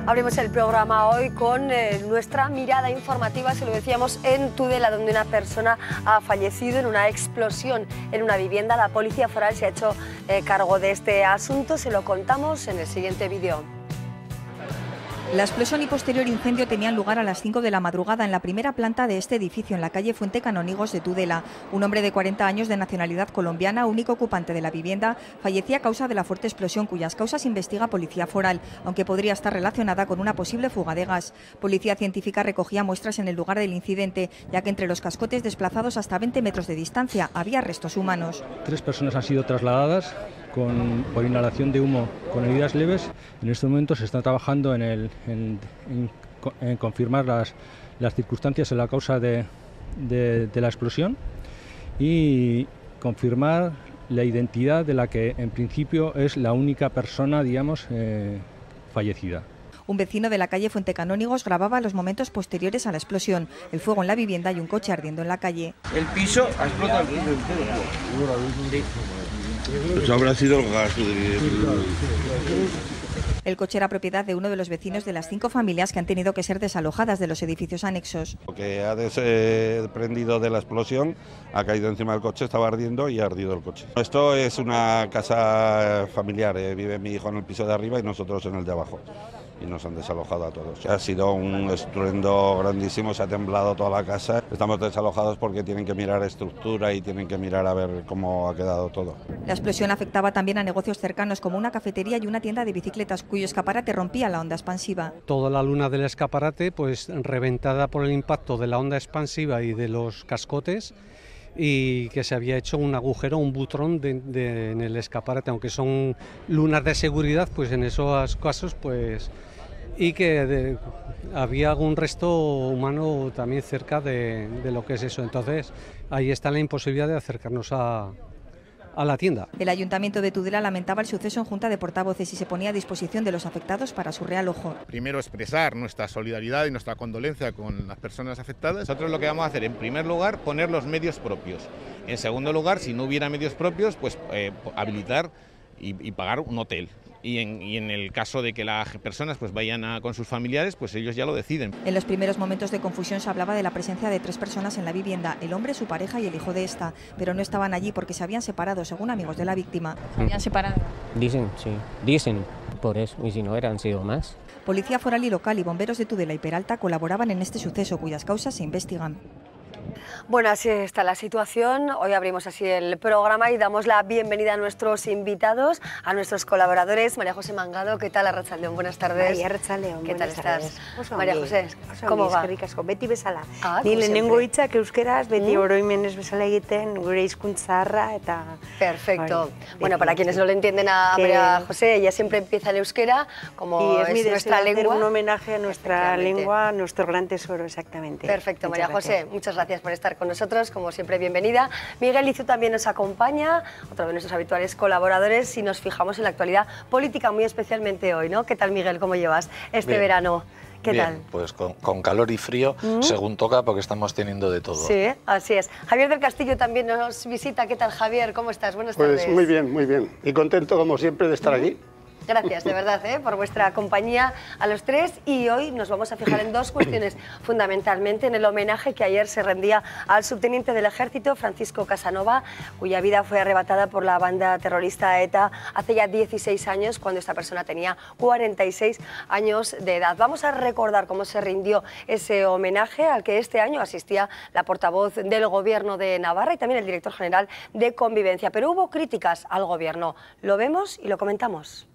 Abrimos el programa hoy con nuestra mirada informativa, se lo decíamos, en Tudela, donde una persona ha fallecido en una explosión en una vivienda. La Policía Foral se ha hecho cargo de este asunto, se lo contamos en el siguiente vídeo. La explosión y posterior incendio tenían lugar a las 5 de la madrugada en la primera planta de este edificio, en la calle Fuente Canónigos de Tudela. Un hombre de 40 años de nacionalidad colombiana, único ocupante de la vivienda, fallecía a causa de la fuerte explosión, cuyas causas investiga Policía Foral, aunque podría estar relacionada con una posible fuga de gas. Policía Científica recogía muestras en el lugar del incidente, ya que entre los cascotes desplazados hasta 20 metros de distancia había restos humanos. 3 personas han sido trasladadas por inhalación de humo con heridas leves. En este momento se está trabajando en confirmar las circunstancias en la causa de la explosión y confirmar la identidad de la que en principio es la única persona, digamos, fallecida. Un vecino de la calle Fuente Canónigos grababa los momentos posteriores a la explosión, el fuego en la vivienda y un coche ardiendo en la calle. El piso ha explotado el piso entero. Pues habrá sido el gas. El coche era propiedad de uno de los vecinos de las 5 familias que han tenido que ser desalojadas de los edificios anexos. Lo que ha desprendido de la explosión ha caído encima del coche, estaba ardiendo y ha ardido el coche. Esto es una casa familiar, vive mi hijo en el piso de arriba y nosotros en el de abajo. Y nos han desalojado a todos. Ha sido un estruendo grandísimo, se ha temblado toda la casa. Estamos desalojados porque tienen que mirar estructura y tienen que mirar a ver cómo ha quedado todo. La explosión afectaba también a negocios cercanos como una cafetería y una tienda de bicicletas, cuyo escaparate rompía la onda expansiva. Toda la luna del escaparate pues reventada por el impacto de la onda expansiva y de los cascotes, y que se había hecho un agujero, un butrón en el escaparate, aunque son lunas de seguridad, pues en esos casos pues... y que había algún resto humano también cerca de lo que es eso. Entonces ahí está la imposibilidad de acercarnos a la tienda. El Ayuntamiento de Tudela lamentaba el suceso en Junta de Portavoces y se ponía a disposición de los afectados para su realojo. Primero expresar nuestra solidaridad y nuestra condolencia con las personas afectadas. Nosotros lo que vamos a hacer, en primer lugar, poner los medios propios. En segundo lugar, si no hubiera medios propios, pues habilitar y pagar un hotel. Y en el caso de que las personas pues vayan con sus familiares, pues ellos ya lo deciden. En los primeros momentos de confusión se hablaba de la presencia de 3 personas en la vivienda, el hombre, su pareja y el hijo de esta, pero no estaban allí porque se habían separado, según amigos de la víctima. ¿Se habían separado? Dicen, sí, dicen, por eso, y si no hubieran sido más. Policía Foral y local y bomberos de Tudela y Peralta colaboraban en este suceso, cuyas causas se investigan. Bueno, así está la situación. Hoy abrimos así el programa y damos la bienvenida a nuestros invitados, a nuestros colaboradores. María José Mangado, ¿qué tal? Arratsaldeon, buenas tardes. Bai, arratsaldeon, ¿Qué tal estás? María José, ¿cómo va? Beti bezala. Ni lehenengo hitzak euskeraz, beti oroimenez bezala egiten, gure hizkuntza zaharra eta... Perfecto. Bueno, para quienes no le entienden a María José, ella siempre empieza en euskera, como es nuestra lengua. Un homenaje a nuestra lengua, nuestro gran tesoro, exactamente. Perfecto, María José, muchas gracias por estar con nosotros, como siempre, bienvenida. Miguel Izu también nos acompaña, otro de nuestros habituales colaboradores, y nos fijamos en la actualidad política, muy especialmente hoy, ¿no? ¿Qué tal, Miguel? ¿Cómo llevas este verano? ¿Qué tal? Pues con calor y frío, según toca, porque estamos teniendo de todo. Sí, así es. Javier del Castillo también nos visita. ¿Qué tal, Javier? ¿Cómo estás? Buenas tardes. Pues muy bien, muy bien. Y contento, como siempre, de estar aquí. Gracias, de verdad, por vuestra compañía a los 3, y hoy nos vamos a fijar en 2 cuestiones, fundamentalmente en el homenaje que ayer se rendía al subteniente del Ejército, Francisco Casanova, cuya vida fue arrebatada por la banda terrorista ETA hace ya 16 años, cuando esta persona tenía 46 años de edad. Vamos a recordar cómo se rindió ese homenaje, al que este año asistía la portavoz del Gobierno de Navarra y también el director general de Convivencia, pero hubo críticas al Gobierno. Lo vemos y lo comentamos.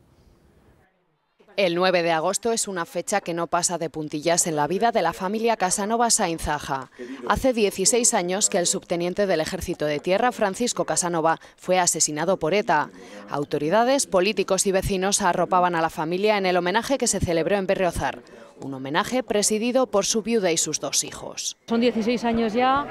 El 9 de agosto es una fecha que no pasa de puntillas en la vida de la familia Casanova Sainzaja. Hace 16 años que el subteniente del Ejército de Tierra, Francisco Casanova, fue asesinado por ETA. Autoridades, políticos y vecinos arropaban a la familia en el homenaje que se celebró en Berriozar. Un homenaje presidido por su viuda y sus 2 hijos. Son 16 años ya.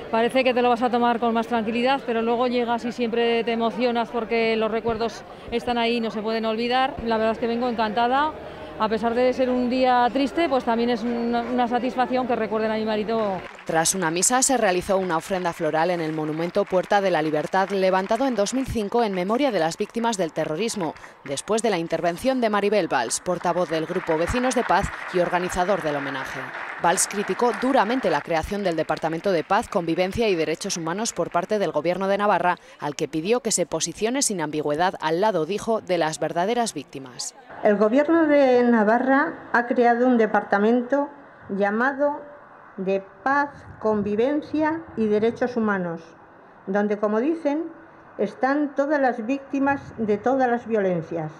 Parece que te lo vas a tomar con más tranquilidad, pero luego llegas y siempre te emocionas porque los recuerdos están ahí y no se pueden olvidar. La verdad es que vengo encantada. A pesar de ser un día triste, pues también es una satisfacción que recuerden a mi marido Tras una misa se realizó una ofrenda floral en el monumento Puerta de la Libertad, levantado en 2005 en memoria de las víctimas del terrorismo, después de la intervención de Maribel Valls, portavoz del Grupo Vecinos de Paz y organizador del homenaje. Valls criticó duramente la creación del Departamento de Paz, Convivencia y Derechos Humanos por parte del Gobierno de Navarra, al que pidió que se posicione sin ambigüedad al lado, dijo, de las verdaderas víctimas. El Gobierno de Navarra ha creado un departamento llamado de Paz, Convivencia y Derechos Humanos, donde, como dicen, están todas las víctimas de todas las violencias.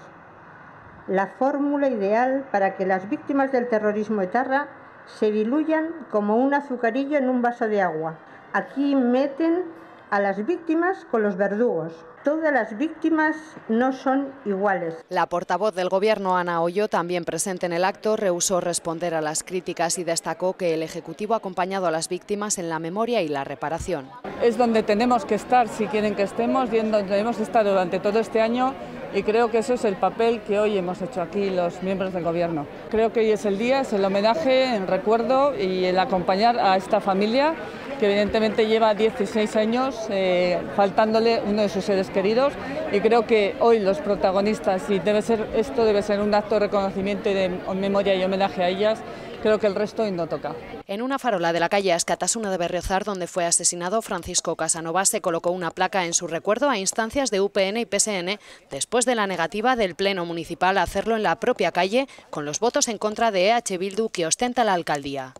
La fórmula ideal para que las víctimas del terrorismo etarra se diluyan como un azucarillo en un vaso de agua. Aquí meten a las víctimas con los verdugos. Todas las víctimas no son iguales. La portavoz del Gobierno, Ana Oyo, también presente en el acto, rehusó responder a las críticas y destacó que el Ejecutivo ha acompañado a las víctimas en la memoria y la reparación. Es donde tenemos que estar, si quieren que estemos, y en donde hemos estado durante todo este año, y creo que eso es el papel que hoy hemos hecho aquí los miembros del Gobierno. Creo que hoy es el día, es el homenaje, el recuerdo y el acompañar a esta familia que evidentemente lleva 16 años faltándole uno de sus seres queridos, y creo que hoy los protagonistas, y esto debe ser un acto de reconocimiento y de memoria y homenaje a ellas, creo que el resto hoy no toca. En una farola de la calle Ascatasuna de Berriozar, donde fue asesinado Francisco Casanova, se colocó una placa en su recuerdo a instancias de UPN y PSN, después de la negativa del Pleno Municipal a hacerlo en la propia calle, con los votos en contra de EH Bildu que ostenta la alcaldía.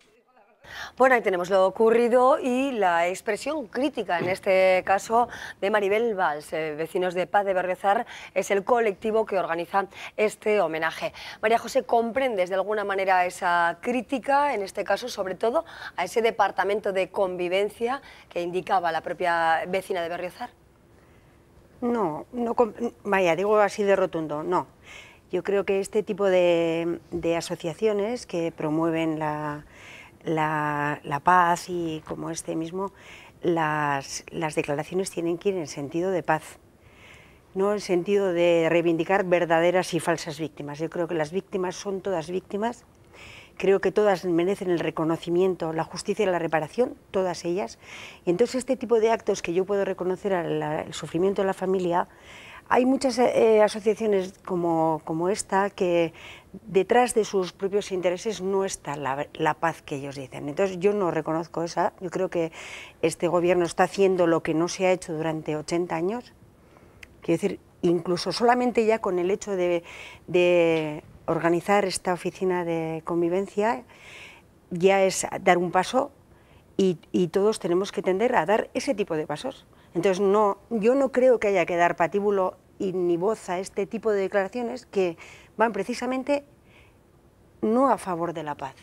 Bueno, ahí tenemos lo ocurrido y la expresión crítica, en este caso de Maribel Valls. Vecinos de Paz de Berriozar es el colectivo que organiza este homenaje. María José, ¿comprendes de alguna manera esa crítica, en este caso sobre todo a ese departamento de convivencia que indicaba la propia vecina de Berriozar? No, vaya, digo así de rotundo, no. Yo creo que este tipo de asociaciones que promueven la paz y como este mismo, las declaraciones tienen que ir en sentido de paz, no en sentido de reivindicar verdaderas y falsas víctimas. Yo creo que las víctimas son todas víctimas, creo que todas merecen el reconocimiento, la justicia y la reparación, todas ellas. Y entonces este tipo de actos que yo puedo reconocer al sufrimiento de la familia, hay muchas asociaciones como esta que detrás de sus propios intereses no está la paz que ellos dicen. Entonces yo no reconozco esa. Yo creo que este gobierno está haciendo lo que no se ha hecho durante 80 años. Quiero decir, incluso solamente ya con el hecho de organizar esta oficina de convivencia ya es dar un paso y todos tenemos que tender a dar ese tipo de pasos. Entonces yo no creo que haya que dar patíbulo y ni voz a este tipo de declaraciones que van precisamente no a favor de la paz.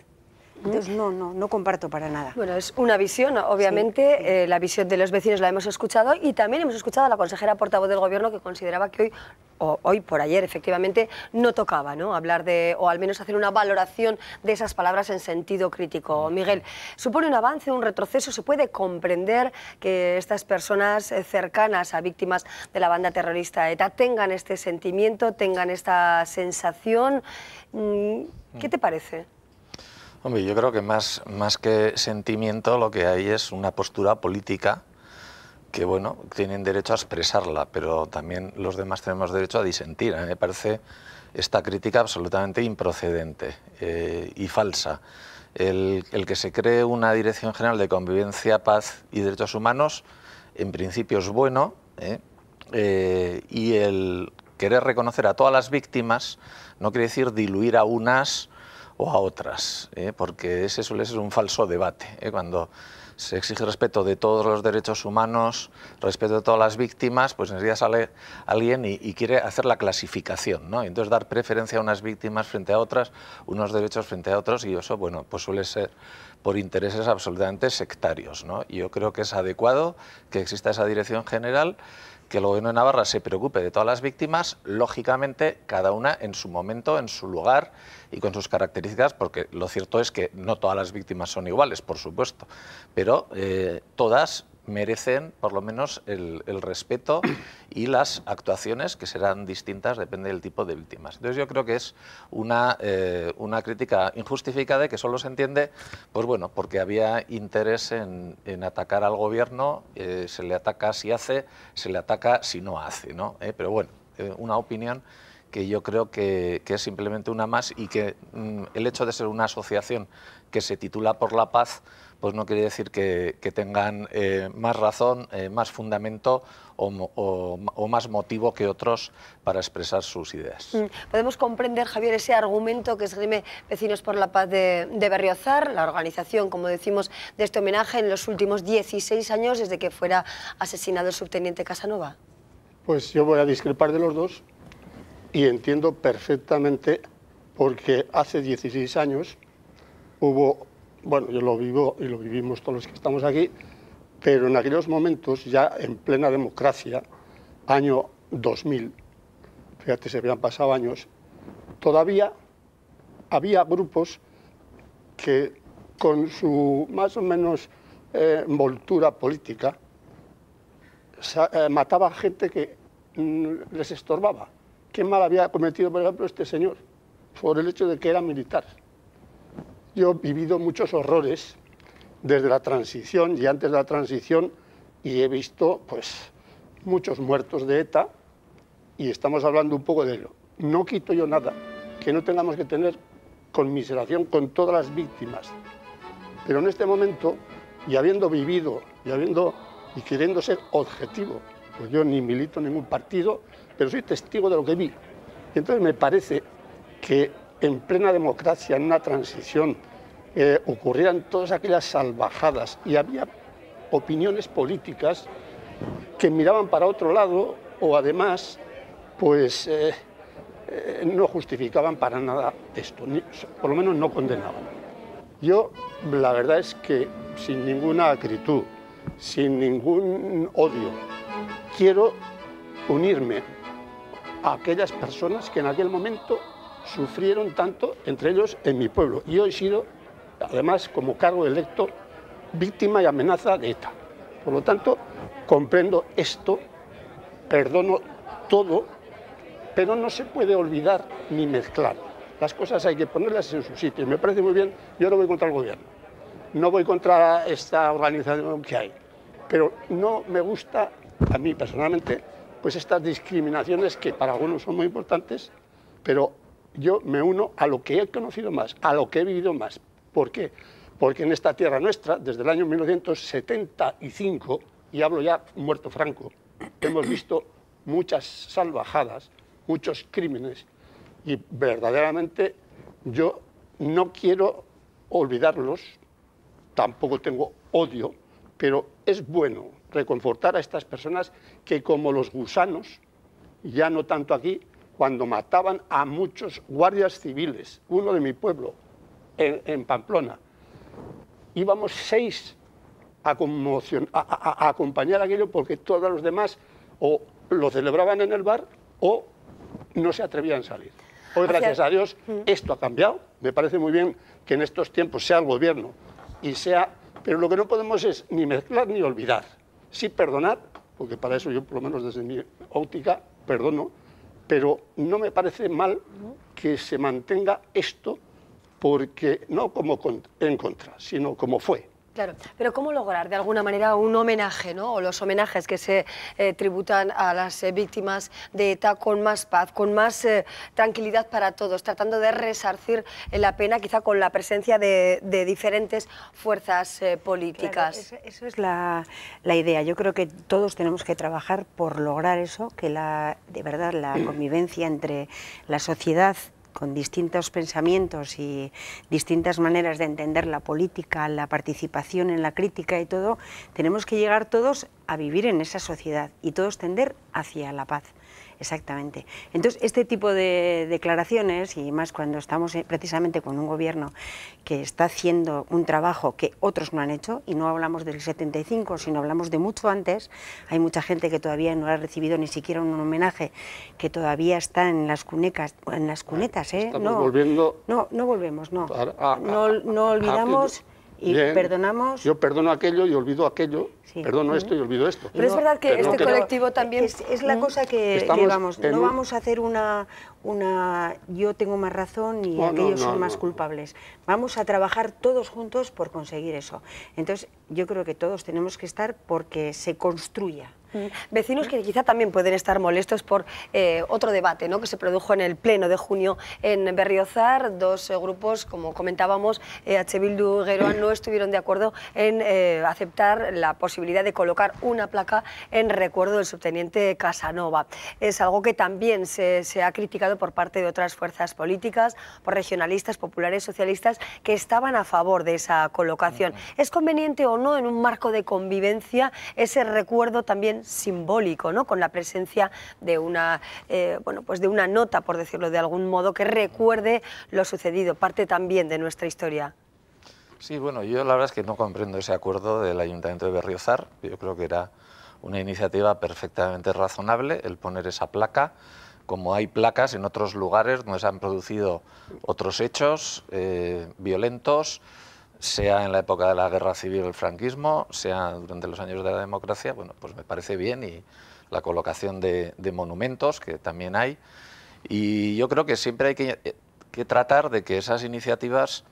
Entonces no comparto para nada. Bueno, es una visión, obviamente, sí. La visión de los vecinos la hemos escuchado y también hemos escuchado a la consejera portavoz del Gobierno que consideraba que hoy por ayer, efectivamente, no tocaba, ¿no?, hablar de, o al menos hacer una valoración de esas palabras en sentido crítico. Miguel, ¿supone un avance, un retroceso? ¿Se puede comprender que estas personas cercanas a víctimas de la banda terrorista ETA tengan este sentimiento, tengan esta sensación? ¿Qué te parece? Hombre, yo creo que más que sentimiento lo que hay es una postura política que, bueno, tienen derecho a expresarla, pero también los demás tenemos derecho a disentir. A mí me parece esta crítica absolutamente improcedente y falsa. El que se cree una Dirección General de Convivencia, Paz y Derechos Humanos, en principio es bueno, y el querer reconocer a todas las víctimas no quiere decir diluir a unas o a otras, porque ese suele ser un falso debate. Cuando se exige respeto de todos los derechos humanos, respeto de todas las víctimas, pues enseguida sale alguien y quiere hacer la clasificación, ¿no? Y entonces dar preferencia a unas víctimas frente a otras, unos derechos frente a otros, y eso, bueno, pues suele ser por intereses absolutamente sectarios, ¿no? Y yo creo que es adecuado que exista esa dirección general, que el Gobierno de Navarra se preocupe de todas las víctimas, lógicamente cada una en su momento, en su lugar y con sus características, porque lo cierto es que no todas las víctimas son iguales, por supuesto, pero todas merecen por lo menos el respeto y las actuaciones que serán distintas, depende del tipo de víctimas. Entonces yo creo que es una crítica injustificada y que solo se entiende, pues bueno, porque había interés en atacar al gobierno, se le ataca si hace, se le ataca si no hace, ¿no? Pero bueno, una opinión que yo creo que es simplemente una más, y que el hecho de ser una asociación que se titula Por la Paz, pues no quiere decir que tengan más razón, más fundamento o más motivo que otros para expresar sus ideas. Podemos comprender, Javier, ese argumento que esgrime Vecinos por la Paz de Berriozar, la organización, como decimos, de este homenaje en los últimos 16 años desde que fuera asesinado el subteniente Casanova. Pues yo voy a discrepar de los dos y entiendo perfectamente, porque hace 16 años hubo, bueno, yo lo vivo y lo vivimos todos los que estamos aquí, pero en aquellos momentos, ya en plena democracia, año 2000, fíjate, se habían pasado años, todavía había grupos que con su más o menos envoltura política mataba gente que les estorbaba. ¿Qué mal había cometido, por ejemplo, este señor? Por el hecho de que era militar. Yo he vivido muchos horrores desde la transición y antes de la transición, y he visto pues muchos muertos de ETA, y estamos hablando un poco de ello. No quito yo nada, que no tengamos que tener conmiseración con todas las víctimas, pero en este momento, y habiendo vivido y queriendo ser objetivo, pues yo ni milito en ningún partido, pero soy testigo de lo que vi. Y entonces me parece que en plena democracia, en una transición, ocurrieran todas aquellas salvajadas y había opiniones políticas que miraban para otro lado o además pues no justificaban para nada esto, por lo menos no condenaban. Yo la verdad es que sin ninguna acritud, sin ningún odio, quiero unirme a aquellas personas que en aquel momento sufrieron tanto, entre ellos en mi pueblo. Y hoy he sido, además, como cargo electo, víctima y amenaza de ETA. Por lo tanto, comprendo esto, perdono todo, pero no se puede olvidar ni mezclar. Las cosas hay que ponerlas en su sitio. Me parece muy bien, yo no voy contra el gobierno, no voy contra esta organización que hay, pero no me gusta, a mí personalmente, pues estas discriminaciones que para algunos son muy importantes, pero yo me uno a lo que he conocido más, a lo que he vivido más. ¿Por qué? Porque en esta tierra nuestra, desde el año 1975, y hablo ya muerto Franco, hemos visto muchas salvajadas, muchos crímenes, y verdaderamente yo no quiero olvidarlos, tampoco tengo odio, pero es bueno reconfortar a estas personas que, como los gusanos, ya no tanto aquí, cuando mataban a muchos guardias civiles, uno de mi pueblo, en Pamplona, íbamos 6 a acompañar aquello porque todos los demás o lo celebraban en el bar o no se atrevían a salir. Hoy, gracias a Dios, esto ha cambiado. Me parece muy bien que en estos tiempos sea el gobierno y sea... Pero lo que no podemos es ni mezclar ni olvidar. Sí perdonar, porque para eso yo, por lo menos desde mi óptica, perdono, pero no me parece mal que se mantenga esto, porque no como en contra, sino como fue. Claro, pero ¿cómo lograr de alguna manera un homenaje, ¿no? O los homenajes que se tributan a las víctimas de ETA con más paz, con más tranquilidad para todos, tratando de resarcir la pena, quizá con la presencia de diferentes fuerzas políticas? Claro, eso es la idea. Yo creo que todos tenemos que trabajar por lograr eso, que de verdad la convivencia entre la sociedad con distintos pensamientos y distintas maneras de entender la política, la participación en la crítica y todo, tenemos que llegar todos a vivir en esa sociedad y todos tender hacia la paz. Exactamente. Entonces, este tipo de declaraciones, y más cuando estamos precisamente con un gobierno que está haciendo un trabajo que otros no han hecho, y no hablamos del 75, sino hablamos de mucho antes, hay mucha gente que todavía no ha recibido ni siquiera un homenaje, que todavía está en las cunetas, ¿eh? Estamos volviendo... No volvemos, no. No olvidamos Y bien, perdonamos... Yo perdono aquello y olvido aquello, perdono esto y olvido esto. Pero es verdad que este colectivo también... Es la cosa que vamos, no vamos a hacer una yo tengo más razón y aquellos son más culpables. Vamos a trabajar todos juntos por conseguir eso. Entonces, yo creo que todos tenemos que estar porque se construya. Vecinos que quizá también pueden estar molestos por otro debate, ¿no?, que se produjo en el pleno de junio en Berriozar. Dos grupos, como comentábamos, EH Bildu y Geroa, no estuvieron de acuerdo en aceptar la posibilidad de colocar una placa en recuerdo del subteniente Casanova. Es algo que también se ha criticado por parte de otras fuerzas políticas, por regionalistas, populares, socialistas, que estaban a favor de esa colocación. ¿Es conveniente o no en un marco de convivencia ese recuerdo también simbólico, ¿no?, con la presencia de una, bueno, pues de una nota, por decirlo de algún modo, que recuerde lo sucedido, parte también de nuestra historia? Sí, bueno, yo la verdad es que no comprendo ese acuerdo del Ayuntamiento de Berriozar. Yo creo que era una iniciativa perfectamente razonable el poner esa placa, como hay placas en otros lugares donde se han producido otros hechos violentos, sea en la época de la guerra civil el franquismo, sea durante los años de la democracia. Bueno, pues me parece bien, y la colocación de monumentos, que también hay. Y yo creo que siempre hay que tratar de que esas iniciativas,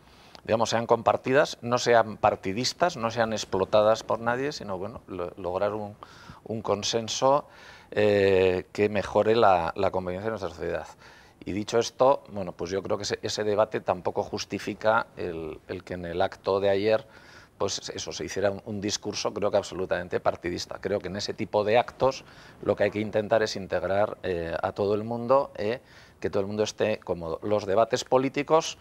digamos, sean compartidas, no sean partidistas, no sean explotadas por nadie, sino, bueno, lograr un consenso que mejore la convivencia de nuestra sociedad. Y dicho esto, bueno, pues yo creo que ese debate tampoco justifica el que en el acto de ayer, pues eso, se hiciera un discurso, creo que absolutamente partidista. Creo que en ese tipo de actos lo que hay que intentar es integrar a todo el mundo, que todo el mundo esté cómodo. Los debates políticos,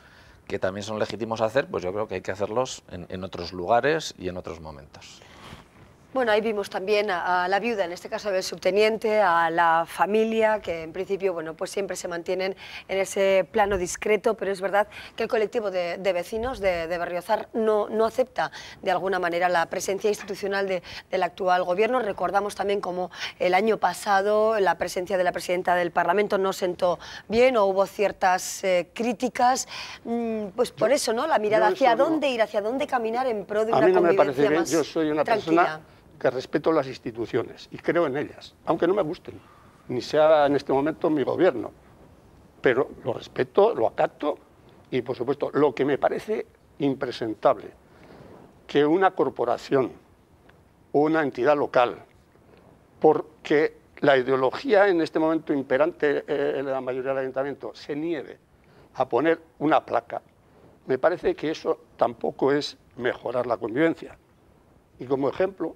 que también son legítimos hacer, pues yo creo que hay que hacerlos en otros lugares y en otros momentos. Bueno, ahí vimos también a la viuda, en este caso del subteniente, a la familia, que en principio, bueno, pues siempre se mantienen en ese plano discreto, pero es verdad que el colectivo de vecinos de Berriozar no acepta de alguna manera la presencia institucional del actual gobierno. Recordamos también como el año pasado la presencia de la presidenta del Parlamento no sentó bien, o hubo ciertas críticas, pues por eso, ¿no?, la mirada hacia dónde ir, hacia dónde caminar en pro de una convivencia más tranquila. A mí no me parece bien. Yo soy una persona que respeto las instituciones y creo en ellas, aunque no me gusten, ni sea en este momento mi gobierno, pero lo respeto, lo acato, y por supuesto, lo que me parece impresentable, que una corporación o una entidad local, porque la ideología en este momento imperante en la mayoría del ayuntamiento, se niegue a poner una placa, me parece que eso tampoco es mejorar la convivencia. Y como ejemplo,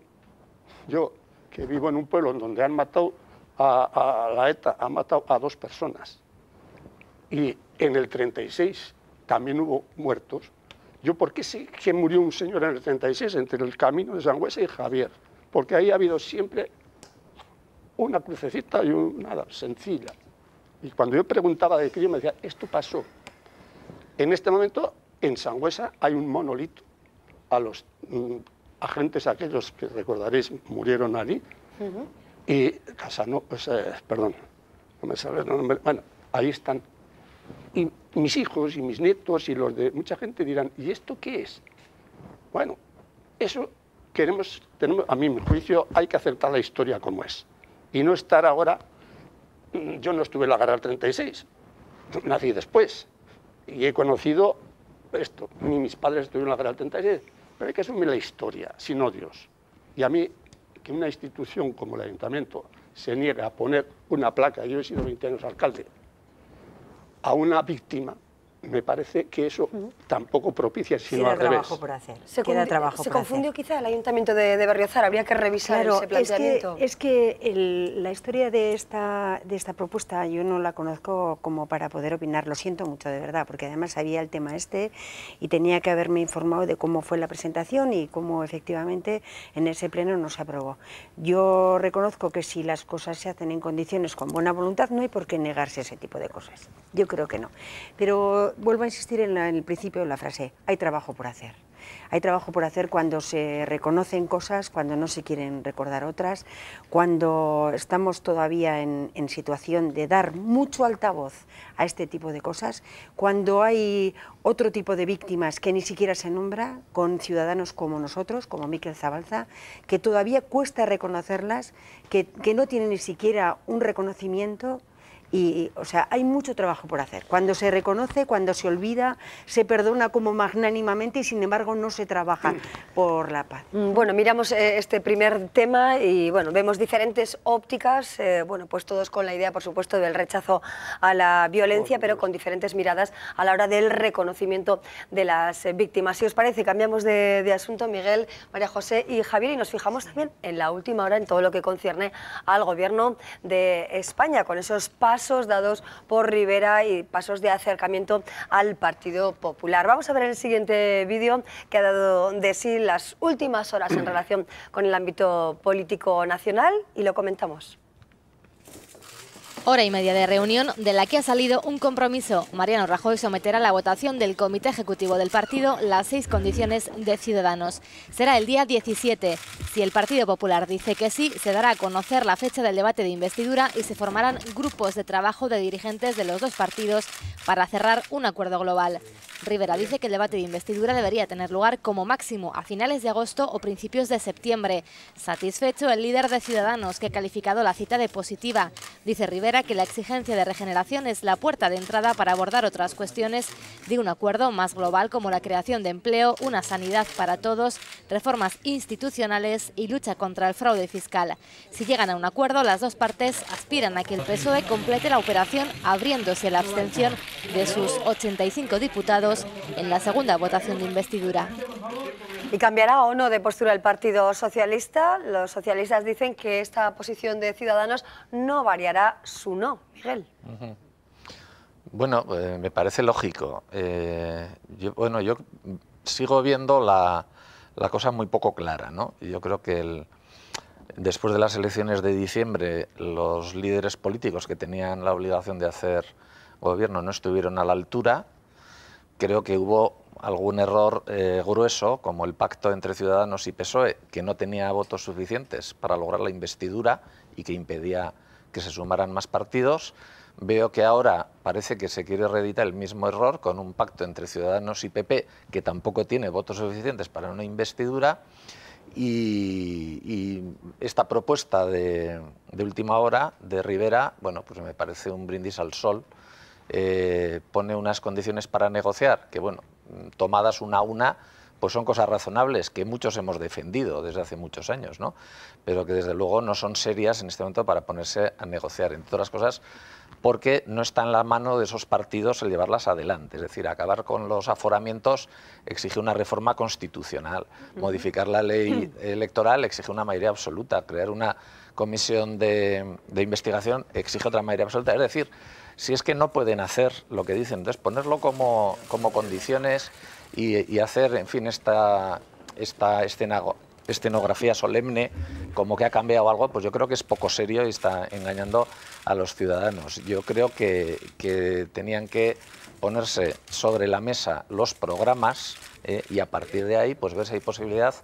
yo, que vivo en un pueblo donde han matado a la ETA, han matado a 2 personas, y en el 36 también hubo muertos. Yo, ¿por qué sé que murió un señor en el 36 entre el camino de Sangüesa y Javier? Porque ahí ha habido siempre una crucecita y nada, sencilla. Y cuando yo preguntaba de qué, yo me decía, esto pasó. En este momento, en Sangüesa hay un monolito a los agentes aquellos que recordaréis murieron allí, y Casanova, perdón, no me sale el nombre, bueno, ahí están. Y mis hijos y mis nietos y los de mucha gente dirán, ¿y esto qué es? Bueno, eso tenemos, a mi juicio, hay que aceptar la historia como es. Y no estar ahora, yo no estuve en la guerra del 36, nací después, y he conocido esto, ni mis padres estuvieron en la guerra del 36, pero hay que asumir la historia, sin odios. Y a mí, que una institución como el Ayuntamiento se niegue a poner una placa, yo he sido 20 años alcalde, a una víctima, me parece que eso tampoco propicia, sino al revés. Trabajo por hacer. Se confundió quizá el Ayuntamiento de Berriozar, habría que revisar ese planteamiento. Es que la historia de esta propuesta yo no la conozco como para poder opinar, lo siento mucho de verdad, porque además había el tema y tenía que haberme informado de cómo fue la presentación y cómo efectivamente en ese pleno no se aprobó. Yo reconozco que si las cosas se hacen en condiciones con buena voluntad no hay por qué negarse ese tipo de cosas, yo creo que no. Pero Pero vuelvo a insistir en el principio de la frase, hay trabajo por hacer. Hay trabajo por hacer cuando se reconocen cosas, cuando no se quieren recordar otras, cuando estamos todavía en situación de dar mucho altavoz a este tipo de cosas, cuando hay otro tipo de víctimas que ni siquiera se nombra, con ciudadanos como nosotros, como Mikel Zabalza, que todavía cuesta reconocerlas, que no tienen ni siquiera un reconocimiento. Y, o sea, hay mucho trabajo por hacer. Cuando se reconoce, cuando se olvida, se perdona como magnánimamente y sin embargo no se trabaja por la paz. Bueno, miramos este primer tema y bueno, vemos diferentes ópticas, bueno, pues todos con la idea, por supuesto, del rechazo a la violencia, pero con diferentes miradas a la hora del reconocimiento de las víctimas. Si os parece, cambiamos de asunto, Miguel, María José y Javier, y nos fijamos también en la última hora en todo lo que concierne al Gobierno de España, con esos pasos dados por Rivera y pasos de acercamiento al Partido Popular. Vamos a ver el siguiente vídeo que ha dado de sí las últimas horas en relación con el ámbito político nacional y lo comentamos. Hora y media de reunión de la que ha salido un compromiso. Mariano Rajoy someterá a la votación del Comité Ejecutivo del partido las 6 condiciones de Ciudadanos. Será el día 17. Si el Partido Popular dice que sí, se dará a conocer la fecha del debate de investidura y se formarán grupos de trabajo de dirigentes de los dos partidos para cerrar un acuerdo global. Rivera dice que el debate de investidura debería tener lugar como máximo a finales de agosto o principios de septiembre. Satisfecho el líder de Ciudadanos, que ha calificado la cita de positiva. Dice Rivera que la exigencia de regeneración es la puerta de entrada para abordar otras cuestiones de un acuerdo más global como la creación de empleo, una sanidad para todos, reformas institucionales y lucha contra el fraude fiscal. Si llegan a un acuerdo, las dos partes aspiran a que el PSOE complete la operación abriéndose la abstención de sus 85 diputados en la segunda votación de investidura. ¿Y cambiará o no de postura el Partido Socialista? Los socialistas dicen que esta posición de Ciudadanos no variará su no. Miguel. Bueno, me parece lógico. Yo sigo viendo la cosa muy poco clara, ¿no? Yo creo que después de las elecciones de diciembre, los líderes políticos que tenían la obligación de hacer gobierno no estuvieron a la altura. Creo que hubo algún error grueso, como el pacto entre Ciudadanos y PSOE, que no tenía votos suficientes para lograr la investidura y que impedía que se sumaran más partidos. Veo que ahora parece que se quiere reeditar el mismo error con un pacto entre Ciudadanos y PP, que tampoco tiene votos suficientes para una investidura. Y esta propuesta de última hora de Rivera, bueno, pues me parece un brindis al sol. Pone unas condiciones para negociar que, bueno, tomadas una a una, pues son cosas razonables que muchos hemos defendido desde hace muchos años, ¿no? Pero que desde luego no son serias en este momento para ponerse a negociar, entre otras cosas porque no está en la mano de esos partidos el llevarlas adelante. Es decir, acabar con los aforamientos exige una reforma constitucional, modificar la ley electoral exige una mayoría absoluta, crear una comisión de investigación exige otra mayoría absoluta. Es decir, si es que no pueden hacer lo que dicen, entonces ponerlo como condiciones y hacer, en fin, esta escenografía solemne como que ha cambiado algo, pues yo creo que es poco serio y está engañando a los ciudadanos. Yo creo que tenían que ponerse sobre la mesa los programas y a partir de ahí pues ver si hay posibilidad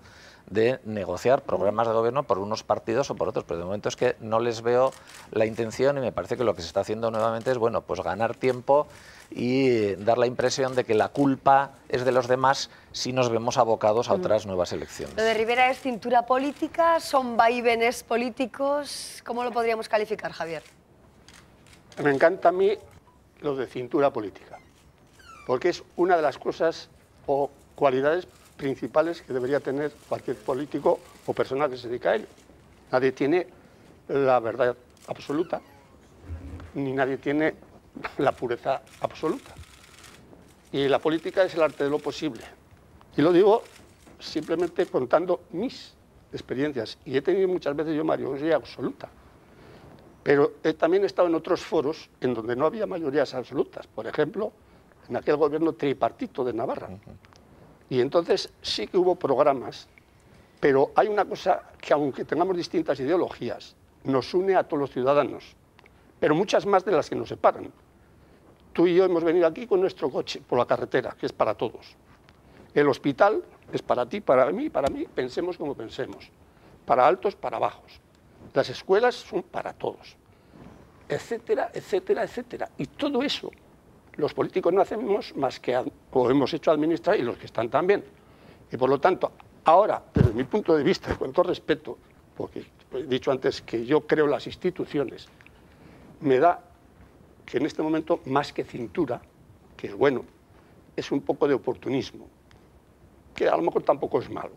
de negociar programas de gobierno por unos partidos o por otros, pero de momento es que no les veo la intención y me parece que lo que se está haciendo nuevamente es, bueno, pues ganar tiempo y dar la impresión de que la culpa es de los demás si nos vemos abocados a otras nuevas elecciones. Lo de Rivera es cintura política, son vaivenes políticos, ¿cómo lo podríamos calificar, Javier? Me encanta a mí lo de cintura política, porque es una de las cosas o cualidades principales que debería tener cualquier político o persona que se dedica a ello. Nadie tiene la verdad absoluta, ni nadie tiene la pureza absoluta. Y la política es el arte de lo posible. Y lo digo simplemente contando mis experiencias. Y he tenido muchas veces yo mayoría absoluta. Pero también he estado en otros foros en donde no había mayorías absolutas. Por ejemplo, en aquel gobierno tripartito de Navarra. Y entonces sí que hubo programas, pero hay una cosa que aunque tengamos distintas ideologías, nos une a todos los ciudadanos, pero muchas más de las que nos separan. tú y yo hemos venido aquí con nuestro coche por la carretera, que es para todos. El hospital es para ti, para mí, pensemos como pensemos. Para altos, para bajos. Las escuelas son para todos. Etcétera, etcétera, etcétera. Y todo eso los políticos no hacemos más que, o hemos hecho administrar, y los que están también. Y por lo tanto, ahora, desde mi punto de vista, con todo respeto, porque he dicho antes que yo creo las instituciones, me da que en este momento, más que cintura, que es bueno, es un poco de oportunismo, que a lo mejor tampoco es malo,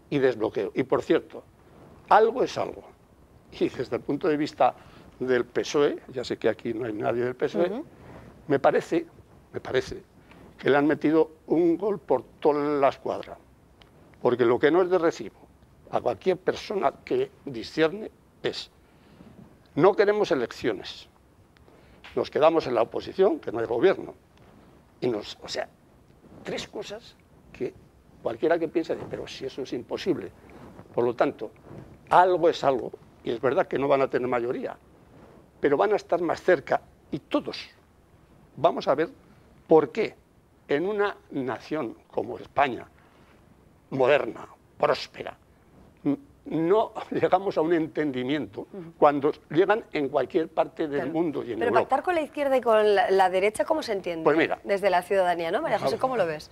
y desbloqueo. Y por cierto, algo es algo. Y desde el punto de vista del PSOE, ya sé que aquí no hay nadie del PSOE, me parece que le han metido un gol por toda la escuadra. Porque lo que no es de recibo a cualquier persona que discierne es: no queremos elecciones, nos quedamos en la oposición, que no hay gobierno. O sea, tres cosas que cualquiera que piense, pero si eso es imposible. Por lo tanto, algo es algo, y es verdad que no van a tener mayoría, pero van a estar más cerca, y todos vamos a ver por qué en una nación como España, moderna, próspera, no llegamos a un entendimiento cuando llegan en cualquier parte del mundo y en Pero Europa. pactar con la izquierda y con la derecha, ¿cómo se entiende? Pues mira, desde la ciudadanía, ¿no? María José, ¿cómo lo ves?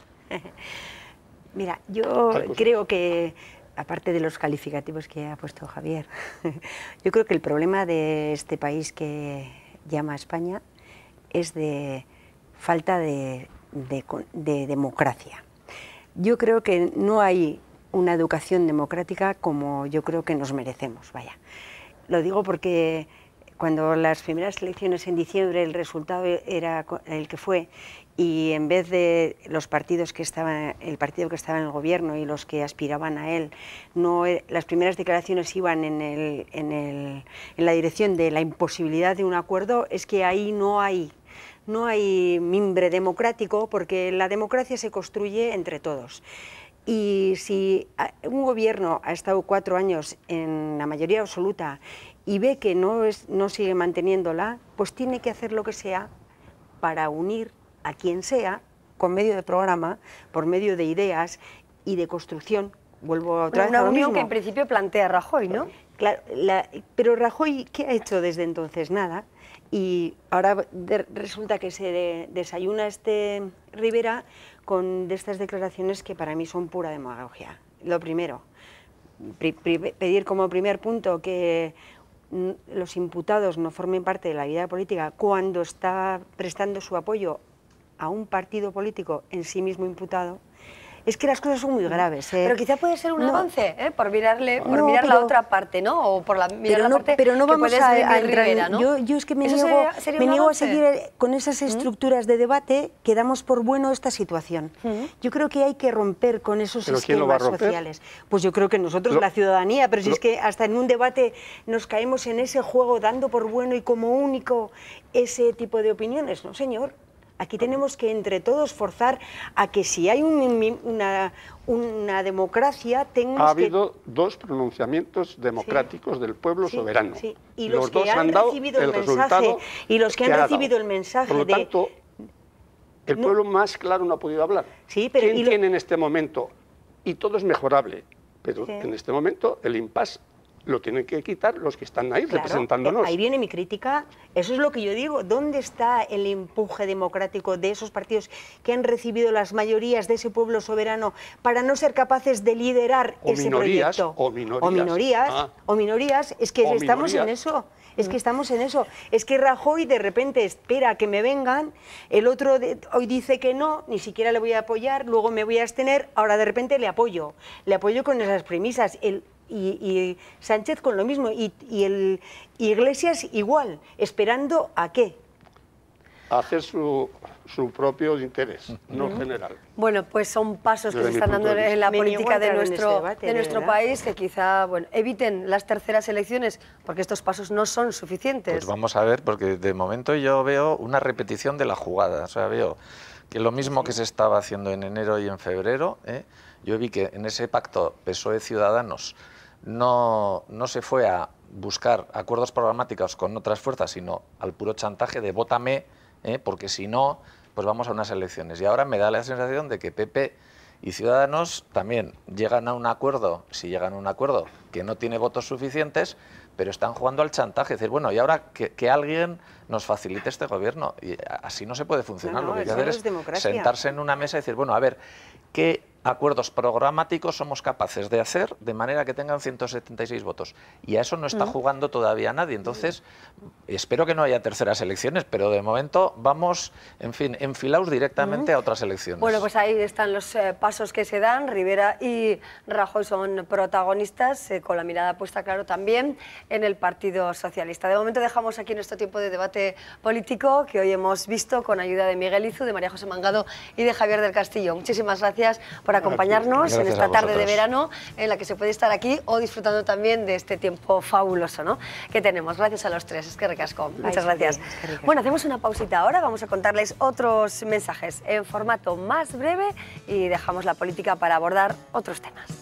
Mira, yo creo que, aparte de los calificativos que ha puesto Javier, yo creo que el problema de este país que llama España es de falta de democracia. Yo creo que no hay una educación democrática como yo creo que nos merecemos, vaya. Lo digo porque cuando las primeras elecciones en diciembre el resultado era el que fue, y en vez de los partidos que estaban, el partido que estaba en el gobierno y los que aspiraban a él, las primeras declaraciones iban en la dirección de la imposibilidad de un acuerdo, es que ahí no hay mimbre democrático, porque la democracia se construye entre todos. Y si un gobierno ha estado 4 años en la mayoría absoluta y ve que no sigue manteniéndola, pues tiene que hacer lo que sea para unir a quien sea, con medio de programa, por medio de ideas y de construcción. Vuelvo otra vez a lo mismo. Una unión que en principio plantea Rajoy, ¿no? Claro, pero Rajoy, ¿qué ha hecho desde entonces? Nada. Y ahora resulta que se desayuna Rivera con de estas declaraciones que para mí son pura demagogia. Lo primero, pedir como primer punto que los imputados no formen parte de la vida política cuando está prestando su apoyo a un partido político en sí mismo imputado. Es que las cosas son muy graves. Pero quizá puede ser un avance, por mirar la otra parte, ¿no? O por mirar la parte pero no que vamos puede a Rivera, ¿no? Yo es que me sería niego a seguir con esas estructuras de debate que damos por bueno esta situación. Yo creo que hay que romper con esos esquemas sociales. Pues yo creo que nosotros, la ciudadanía, pero si es que hasta en un debate nos caemos en ese juego dando por bueno y como único ese tipo de opiniones. No, señor. Aquí tenemos que entre todos forzar a que si hay una democracia ha habido 2 pronunciamientos democráticos del pueblo soberano. Sí. Y los dos han recibido el mensaje y los que han recibido el mensaje. Por lo tanto, el pueblo más claro no ha podido hablar. Sí, pero ¿Quién tiene en este momento? Y todo es mejorable, pero en este momento el impasse lo tienen que quitar los que están ahí representándonos. Ahí viene mi crítica. Eso es lo que yo digo. ¿Dónde está el empuje democrático de esos partidos que han recibido las mayorías de ese pueblo soberano para no ser capaces de liderar ese proyecto? O minorías. Es que estamos en eso. Es que estamos en eso. Es que Rajoy de repente espera que me vengan, el otro hoy dice que no, ni siquiera le voy a apoyar, luego me voy a abstener, ahora de repente le apoyo con esas premisas. Y Sánchez con lo mismo, y Iglesias igual, esperando ¿a qué? A hacer su propio interés, no general. Bueno, pues son pasos que se están dando en la política de nuestro país que quizá eviten las terceras elecciones, porque estos pasos no son suficientes. Pues vamos a ver, porque de momento yo veo una repetición de la jugada. O sea, veo que lo mismo que se estaba haciendo en enero y en febrero, yo vi que en ese pacto PSOE-Ciudadanos no se fue a buscar acuerdos programáticos con otras fuerzas, sino al puro chantaje de vótame porque si no, pues vamos a unas elecciones. Y ahora me da la sensación de que PP y Ciudadanos también llegan a un acuerdo, si llegan a un acuerdo que no tiene votos suficientes, pero están jugando al chantaje. Es decir, bueno, y ahora que alguien nos facilite este gobierno. Y así no se puede funcionar. Lo que hay que hacer es sentarse en una mesa y decir, bueno, a ver, ¿qué acuerdos programáticos somos capaces de hacer de manera que tengan 176 votos? Y a eso no está jugando todavía nadie. Entonces, espero que no haya terceras elecciones, pero de momento vamos, en fin, enfilados directamente a otras elecciones. Bueno, pues ahí están los pasos que se dan. Rivera y Rajoy son protagonistas, con la mirada puesta, claro, también en el Partido Socialista. De momento dejamos aquí nuestro tiempo de debate político, que hoy hemos visto con ayuda de Miguel Izu, de María José Mangado y de Javier del Castillo. Muchísimas gracias por acompañarnos en esta tarde de verano en la que se puede estar aquí o disfrutando también de este tiempo fabuloso, ¿no?, que tenemos. Gracias a los tres, es que recasco. Muchas gracias. Bueno, hacemos una pausita ahora, vamos a contarles otros mensajes en formato más breve y dejamos la política para abordar otros temas.